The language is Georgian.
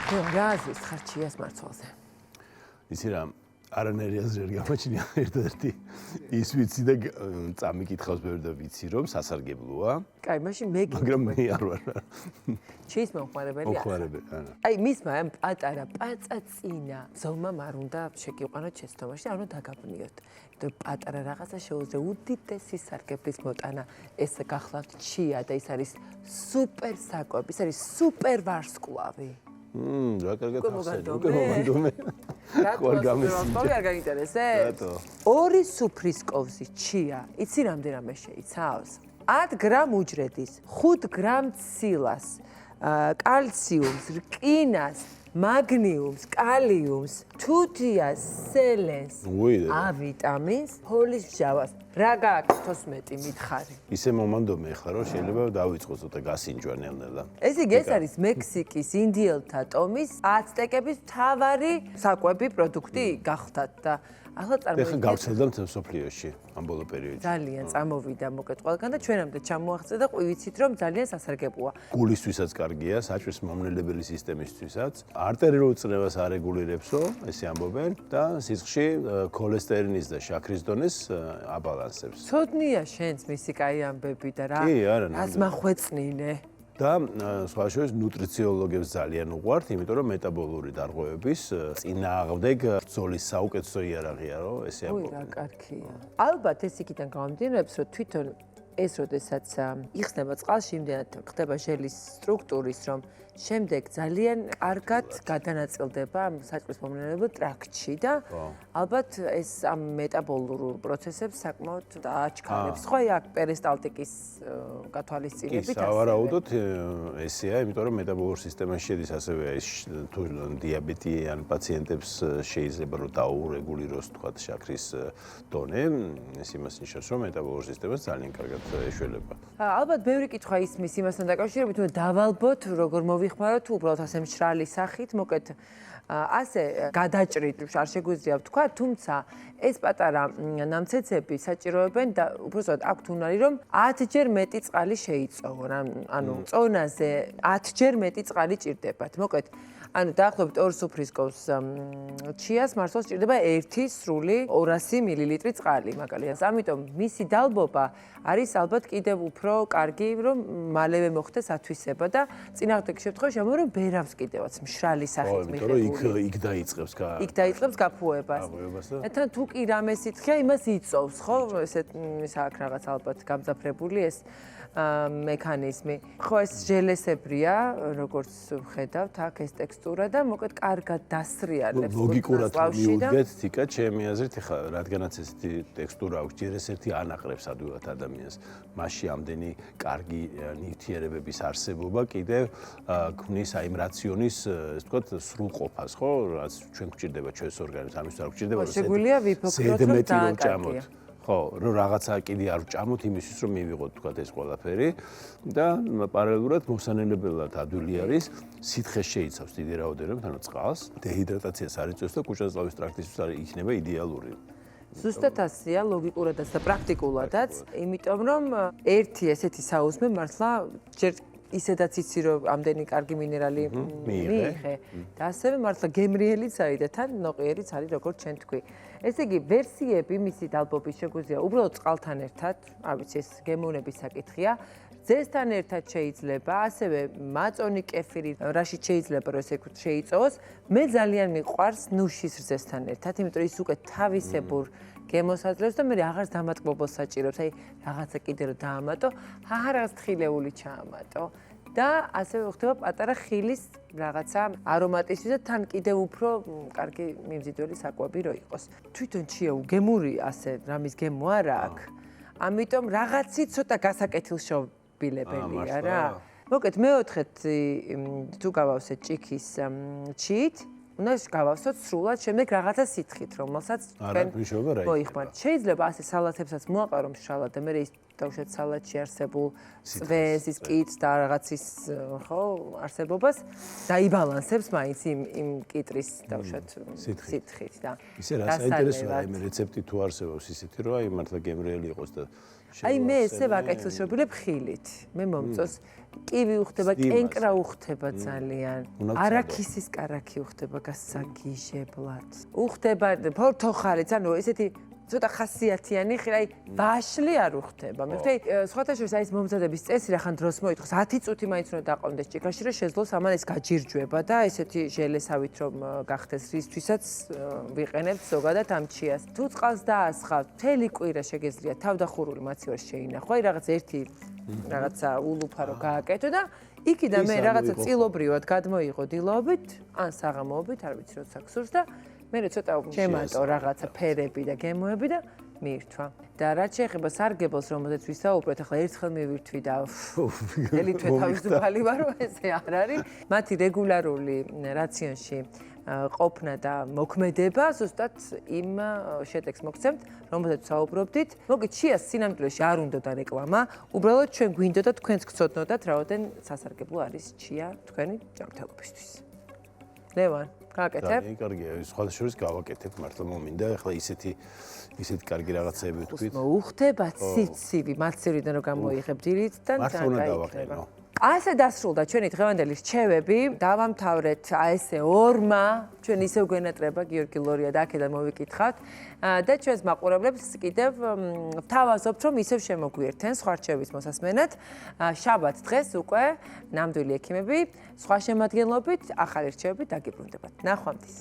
რა აზრის ხარ ჩიას მარცვალზე? იცი რა, არანაირი აზრი არ გამაჩნია ერთადერთი ის ვიცი და წამიკითხავს ბევრი და ვიცი რომ სასარგებლოა. კაი, მაშინ მე მაგრამ მე არ ვარ. ჩიის მომხმარებელია? მომხმარებელი, არა. აი, მისმა ამ პატარა პაწაწინა ზომამ არ უნდა შეგიყვანოთ შეცდომაში, არ უნდა დაგაბნიოთ. იმიტომ პატარა რაღაცა შეუძლია უდიდესი სარგებლის მოტანა. ეს გახლავთ ჩია და ის არის სუპერ საკვები, ის არის სუპერ ვარსკვლავი. რა კარგად ახსენე. უკვე მომანდომე. რატო არ გაინტერესებს? 2 სუფრის კოვზი ჩია, იცი რამდენიმე შეიცავს? 10 გრამ უჯრედის, 5 გრამ ცილას, კალციუმს, რკინას, მაგნიუმს, კალიუმს, თუთიას, სელენს, A ვიტამინს, ფოლის მჟავას. რა გააკეთოს 11 მითხარი? ისე მომანდომე ხარ რომ შეიძლება დავიწყო ცოტა გასინჯვა ნელ-ნელა. ეს იგი ეს არის მექსიკის ინდიელთა ტომის აცტეკების მთავარი საკვები პროდუქტი გახდათ და ახლა ეხლა გავცელდა მთელ სოფლიოში ამ ბოლო პერიოდში. ძალიან წამოვიდა მოკეთ ყველგან და ჩვენამდე ჩამოაღწია და ვიცით რომ ძალიან სასარგებლოა. გულისთვისაც კარგია, საჭმლის მომნელებელი სისტემისთვისაც. არტერიულ წნევას არეგულირებსო, ესე ამბობენ და სისხლში ქოლესტერინის და შაქრის დონეს აბალანსებს. ცოდნია შენს მისი კაი ამბები და რა. რას მახვეწნინე? და სხვა შორის ნუტრიციოლოგებს ძალიან უყვართ, იმიტომ რომ მეტაბოლური დარღვევების წინააღმდეგ ბრძოლის საუკეთესო იარაღია, რომ ესე ამბობენ. რა კარგია. ალბათ ეს იქიდან გამომდინარეობს, რომ თვითონ ეს როდესაც იხსნება წყალში, იმდენად ხდება ჟელის სტრუქტურის, რომ შემდეგ ძალიან კარგად გადანაწილდება საჭმლის მომნელებელი ტრაქტში და ალბათ ეს ამ მეტაბოლურ პროცესებს საკმაოდ აჩქარებს. ხო, აქ პერისტალტიკის გათვალისწინებით ასე. სავარაუდოდ ესეა, იმიტომ რომ მეტაბოლურ სისტემაში შედის ასევე თუ დიაბეტიან პაციენტებს შეიძლება რომ დაურეგულიროს თქვა შაქრის დონე, ეს იმას ნიშნავს, რომ მეტაბოლურ სისტემას ძალიან კარგად ეშველება. ალბათ ბევრი კითხვა ისმის იმასთან დაკავშირებით, რომ დავალბოთ როგორ მოვიხმაროთ უბრალოდ ასე მშრალი სახით, მოკეთ ასე გადაჭრით არ შეგვიძლია ვთქვა, თუმცა ეს პატარა ნამცეცები საჭიროებენ და უბრალოდ აქვთ უნარი რომ 10-ჯერ მეტი წყალი შეიწოვონ, ანუ წონაზე 10-ჯერ მეტი წყალი ჭირდებათ. მოკეთ ანუ დაახლოებით 2 სუფრის კოვს ჩიას მარცვალს ჭირდება 1 სრული 200 მილილიტრი წყალი მაგალითად. ამიტომ მისი დალბობა არის ალბათ კიდევ უფრო კარგი, რომ მალევე მოხდეს ათვისება და წინააღმდეგ შემთხვევაში ამბობენ, რომ ბერავს კიდევაც მშრალი სახით მიღებული. იქ დაიწყებს იქ დაიწყებს გაფუებას. და თუ კი რამეს ითქია, იმას იწოვს, ხო? ესეთ აქ რაღაც ალბათ გამძაფრებული ეს მექანიზმი. ხო, ეს ჟელესებრია, როგორც ხედავთ, აქ ეს ტექსტურა და მოკეთ კარგად დასრიალებს. ლოგიკურად მივუდგეთ, თიკა, ჩემი აზრით, ეხლა რადგანაც ესეთი ტექსტურა აქვს, ჯერ ესეთი ანაყრებს ადვილად ადამიანს. მასში ამდენი კარგი ნივთიერებების არსებობა კიდევ ქმნის აი რაციონის, ეს ვთქვათ, სრულყოფას, ხო? რაც ჩვენ გვჭირდება ჩვენს ორგანიზმს, ამის არ გვჭირდება რომ შეგვიძლია ვიფიქროთ, რომ დააკარგია. ხო, რომ რაღაცა კიდე არ ვჭამოთ იმისთვის, რომ მივიღოთ თქვა ეს ყველაფერი და პარალელურად მოსანელებელად ადვილი არის, სითხეს შეიცავს დიდი რაოდენობით, ანუ წყალს, დეჰიდრატაციას არ იწვევს და კუჭა-წყალვის ტრაქტისთვის არის იქნება იდეალური. ზუსტად ასეა ლოგიკურადაც და პრაქტიკულადაც, იმიტომ რომ ერთი ესეთი საუზმე მართლა ჯერ ისედაც იცი რომ ამდენი კარგი მინერალი მიიღე და ასევე მართლა გემრიელიც არის და თან ნოყიერიც არის როგორც ჩვენ თქვი. ესე იგი ვერსიები მისი დალბობის შეგვიძლია უბრალოდ წყალთან ერთად, არ ვიცი ეს გემოვნების საკითხია, ძესთან ერთად შეიძლება, ასევე მაწონი კეფირი, რაშიც შეიძლება რომ ესე შეიწოვოს. მე ძალიან მიყვარს ნუშის რძესთან ერთად, იმიტომ რომ ის უკვე თავისებურ გემოს აძლევს და მე რაღაც დამატკბობილს საჭიროებს, აი რაღაცა კიდე რომ დაამატო, რაღაც თხილეული ჩაამატო. და ასევე ხდება პატარა ხილის რაღაცა არომატისთვის და თან კიდევ უფრო კარგი მიმზიდველი საკვები რო იყოს. თვითონ ჩია უგემური ასე რამის გემო არა აქვს. ამიტომ რაღაცით ცოტა გასაკეთილშობილებელია რა. მოკეთ მეოთხეთ თუ გავავსეთ ჭიქის ჩიით, უნდა გავავსოთ სრულად, შემდეგ რაღაცა სითხით, რომელსაც თქვენ მოიხმართ. შეიძლება ასე სალათებსაც მოაყარო მშრალად და მე ის დაუშვათ სალატში არსებულ წვენს, ის კიტს და რაღაცის ხო არსებობას დაიბალანსებს მაინც იმ კიტრის დაუშვათ სითხით და ისე რა საინტერესოა მე რეცეპტი თუ არსებობს ისეთი რომ აი მართლა გემრიელი იყოს და აი მე ესე ვაკეთებ შობილებ ხილით მე მომწონს კივი უხდება კენკრა უხდება ძალიან არაქისის კარაქი უხდება გასაგიჟებლად უხდება ფორთოხალიც ანუ ესეთი ცოტა ხასიათიანი ხილ აი ვაშლი არ უხდება მე ვთქვი სხვათა შორის აი ეს მომზადების წესი რა ხან დროს მოითხოვს 10 წუთი მაინც უნდა დაყონდეს ჭიქაში რომ შეძლოს ამან ეს გაჯირჯვება და ესეთი ჟელესავით რომ გახდეს რისთვისაც ვიყენებთ ზოგადად ამ ჩიას თუ წყალს დაასხავთ მთელი კვირა შეგეძლია თავდახურული მაცივარს შეინახო აი რაღაც ერთი რაღაცა ულუფარო გააკეთო და იქიდან მე რაღაცა წილობრივად გადმოიღო დილობით ან საღამოობით არ ვიცი როცა გსურს და მე ცოტა შემატო რაღაცა ფერები და გემოები და მირთვა. და რაც შეეხება სარგებელს, რომელზეც ვისაუბრეთ, ახლა ერთხელ მივირთვი და ელი თვე თავისუფალი ვარო, ესე არ არის. მათი რეგულარული რაციონში ყოფნა და მოქმედება ზუსტად იმ შეტექს მოგცემთ, რომელზეც ვსაუბრობდით. მოგეთ ჩიას სინამდვილეში არ უნდოდა რეკლამა, უბრალოდ ჩვენ გვინდოდა თქვენს გწოდნოდათ, რაოდენ სასარგებლო არის ჩია თქვენი ჯანმრთელობისთვის. ლევან გააკეთებ? კარგია, სხვათა შორის გავაკეთებ, მართლა მომინდა, ახლა ისეთი კარგი რაღაცები ვთქვით. უხდება ციცივი, მაცევრიდან რომ გამოიღებ დილიდან მართლა უნდა დავაყენო. ასე დასრულდა ჩვენი დღევანდელი რჩევები. დავამთავრეთ ესე ორმა, ჩვენ ისევ გვენატრება გიორგი ლორია და აქედან მოვიკითხავთ და ჩვენს მაყურებლებს კიდევ ვთავაზობთ, რომ ისევ შემოგვიერთენ სხვა რჩევების მოსასმენად. შაბათ დღეს უკვე ნამდვილი ექიმები სხვა შემადგენლობით ახალი რჩევებით დაგიბრუნდებათ. ნახვამდის.